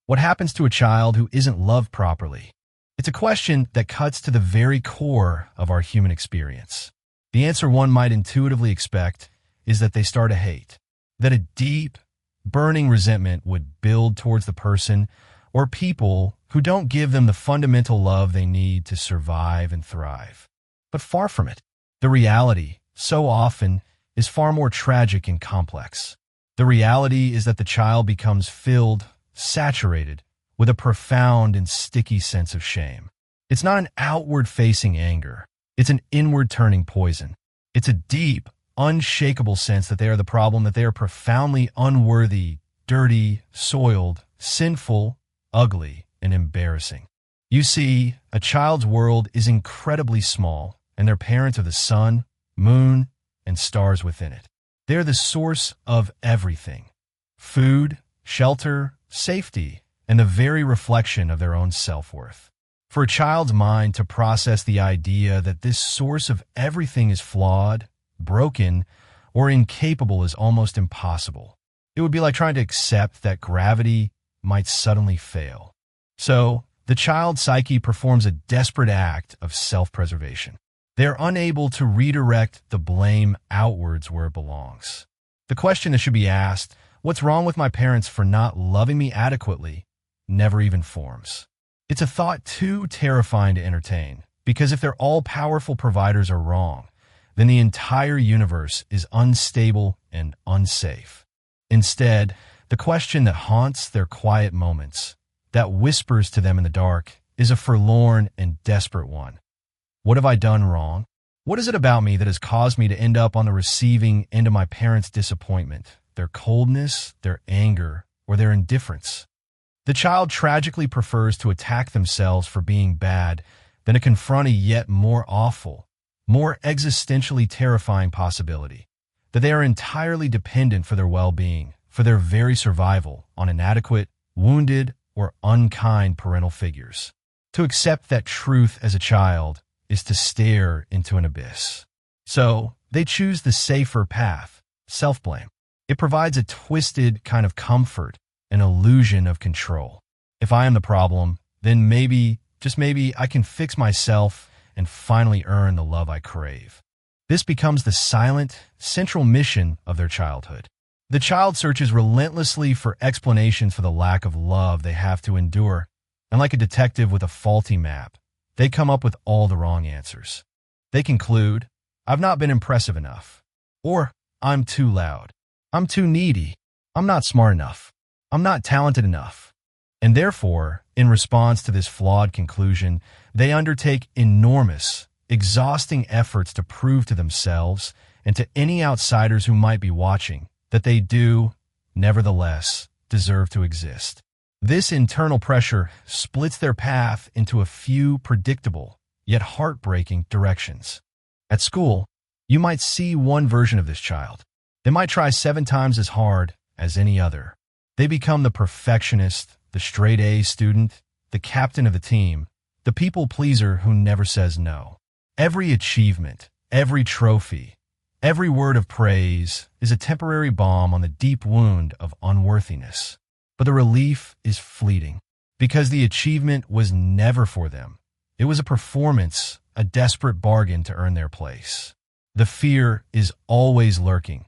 What happens to a child who isn't loved properly? It's a question that cuts to the very core of our human experience. The answer one might intuitively expect is that they start to hate, that a deep, burning resentment would build towards the person or people who don't give them the fundamental love they need to survive and thrive. But far from it. The reality, so often, is far more tragic and complex. The reality is that the child becomes filled, saturated, with a profound and sticky sense of shame. It's not an outward-facing anger. It's an inward-turning poison. It's a deep, unshakable sense that they are the problem, that they are profoundly unworthy, dirty, soiled, sinful, ugly, and embarrassing. You see, a child's world is incredibly small, and their parents are the sun, moon, and stars within it. They're the source of everything: food, shelter, safety, and the very reflection of their own self-worth. For a child's mind to process the idea that this source of everything is flawed, broken, or incapable is almost impossible. It would be like trying to accept that gravity might suddenly fail. So, the child's psyche performs a desperate act of self-preservation. They're unable to redirect the blame outwards where it belongs. The question that should be asked, "What's wrong with my parents for not loving me adequately?" never even forms. It's a thought too terrifying to entertain, because if their all-powerful providers are wrong, then the entire universe is unstable and unsafe. Instead, the question that haunts their quiet moments, that whispers to them in the dark, is a forlorn and desperate one. What have I done wrong? What is it about me that has caused me to end up on the receiving end of my parents' disappointment, their coldness, their anger, or their indifference? The child tragically prefers to attack themselves for being bad than to confront a yet more awful, more existentially terrifying possibility, that they are entirely dependent for their well-being, for their very survival, on inadequate, wounded, or unkind parental figures. To accept that truth as a child is to stare into an abyss. So, they choose the safer path, self-blame. It provides a twisted kind of comfort, an illusion of control. If I am the problem, then maybe, just maybe, I can fix myself and finally earn the love I crave. This becomes the silent, central mission of their childhood. The child searches relentlessly for explanations for the lack of love they have to endure, and like a detective with a faulty map, they come up with all the wrong answers. They conclude, "I've not been impressive enough," or "I'm too loud," "I'm too needy," "I'm not smart enough," "I'm not talented enough." And therefore, in response to this flawed conclusion, they undertake enormous, exhausting efforts to prove to themselves and to any outsiders who might be watching that they do, nevertheless, deserve to exist. This internal pressure splits their path into a few predictable, yet heartbreaking directions. At school, you might see one version of this child. They might try 7 times as hard as any other. They become the perfectionist, the straight-A student, the captain of the team, the people pleaser who never says no. Every achievement, every trophy, every word of praise is a temporary balm on the deep wound of unworthiness. But the relief is fleeting, because the achievement was never for them. It was a performance, a desperate bargain to earn their place. The fear is always lurking.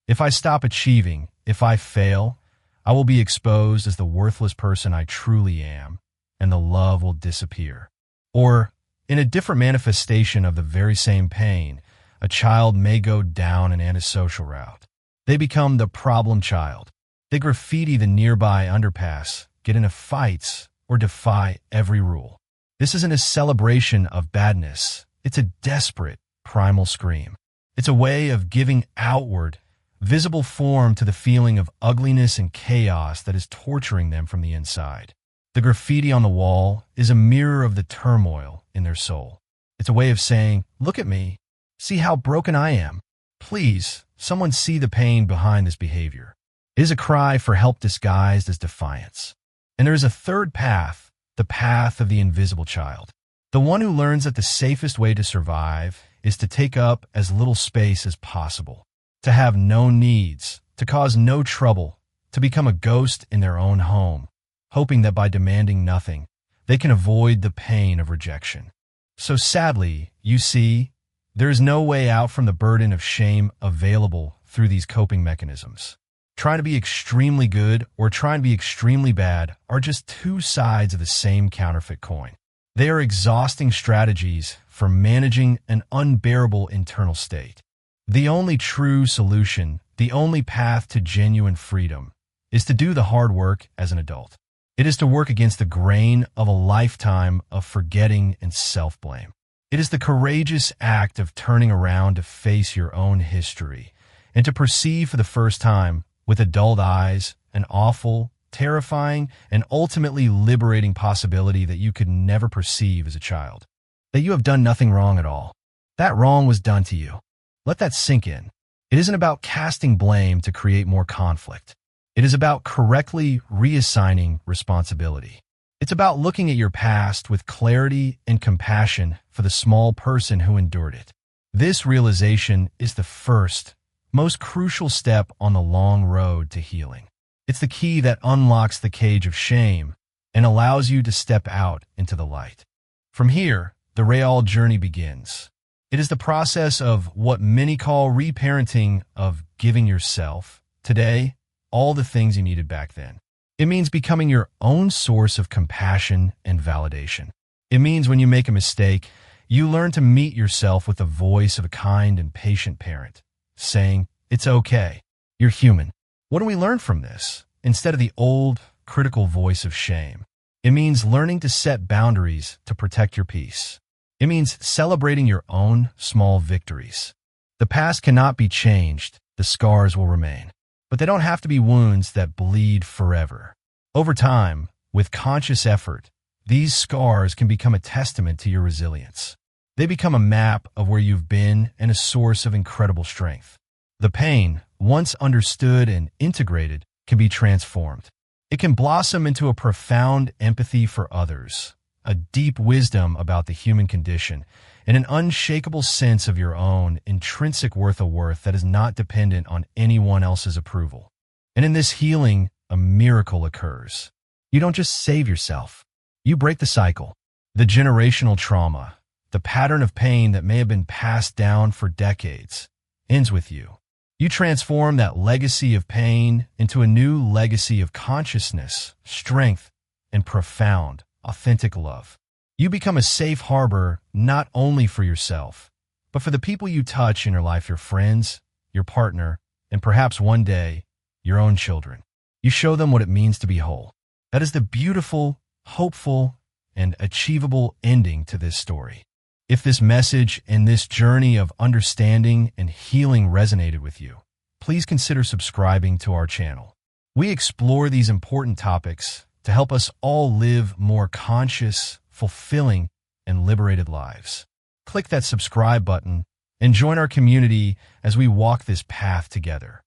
If I stop achieving, if I fail, I will be exposed as the worthless person I truly am, and the love will disappear. Or, in a different manifestation of the very same pain, a child may go down an antisocial route. They become the problem child. They graffiti the nearby underpass, get into fights, or defy every rule. This isn't a celebration of badness. It's a desperate, primal scream. It's a way of giving outward, visible form to the feeling of ugliness and chaos that is torturing them from the inside. The graffiti on the wall is a mirror of the turmoil in their soul. It's a way of saying, "Look at me. See how broken I am. Please, someone see the pain behind this behavior." It is a cry for help disguised as defiance. And there is a third path, the path of the invisible child. The one who learns that the safest way to survive is to take up as little space as possible, to have no needs, to cause no trouble, to become a ghost in their own home. hoping that by demanding nothing, they can avoid the pain of rejection. So sadly, you see, there is no way out from the burden of shame available through these coping mechanisms. Trying to be extremely good or trying to be extremely bad are just two sides of the same counterfeit coin. They are exhausting strategies for managing an unbearable internal state. The only true solution, the only path to genuine freedom, is to do the hard work as an adult. It is to work against the grain of a lifetime of forgetting and self-blame. It is the courageous act of turning around to face your own history and to perceive for the first time with adult eyes an awful, terrifying, and ultimately liberating possibility that you could never perceive as a child. That you have done nothing wrong at all. That wrong was done to you. Let that sink in. It isn't about casting blame to create more conflict. It is about correctly reassigning responsibility. It's about looking at your past with clarity and compassion for the small person who endured it. This realization is the first, most crucial step on the long road to healing. It's the key that unlocks the cage of shame and allows you to step out into the light. From here, the real journey begins. It is the process of what many call reparenting, of giving yourself, today, all the things you needed back then. It means becoming your own source of compassion and validation. It means when you make a mistake, you learn to meet yourself with the voice of a kind and patient parent, saying, "It's okay. You're human." What do we learn from this? Instead of the old, critical voice of shame, it means learning to set boundaries to protect your peace. It means celebrating your own small victories. The past cannot be changed. The scars will remain. But they don't have to be wounds that bleed forever. Over time, with conscious effort, these scars can become a testament to your resilience. They become a map of where you've been and a source of incredible strength. The pain, once understood and integrated, can be transformed. It can blossom into a profound empathy for others, a deep wisdom about the human condition, and an unshakable sense of your own intrinsic worth that is not dependent on anyone else's approval. And in this healing, a miracle occurs. You don't just save yourself. You break the cycle, the generational trauma, the pattern of pain that may have been passed down for decades, ends with you. You transform that legacy of pain into a new legacy of consciousness, strength, and profound, authentic love. You become a safe harbor not only for yourself, but for the people you touch in your life, your friends, your partner, and perhaps one day, your own children. You show them what it means to be whole. That is the beautiful, hopeful, and achievable ending to this story. If this message and this journey of understanding and healing resonated with you, please consider subscribing to our channel. We explore these important topics to help us all live more conscious, fulfilling, and liberated lives. Click that subscribe button and join our community as we walk this path together.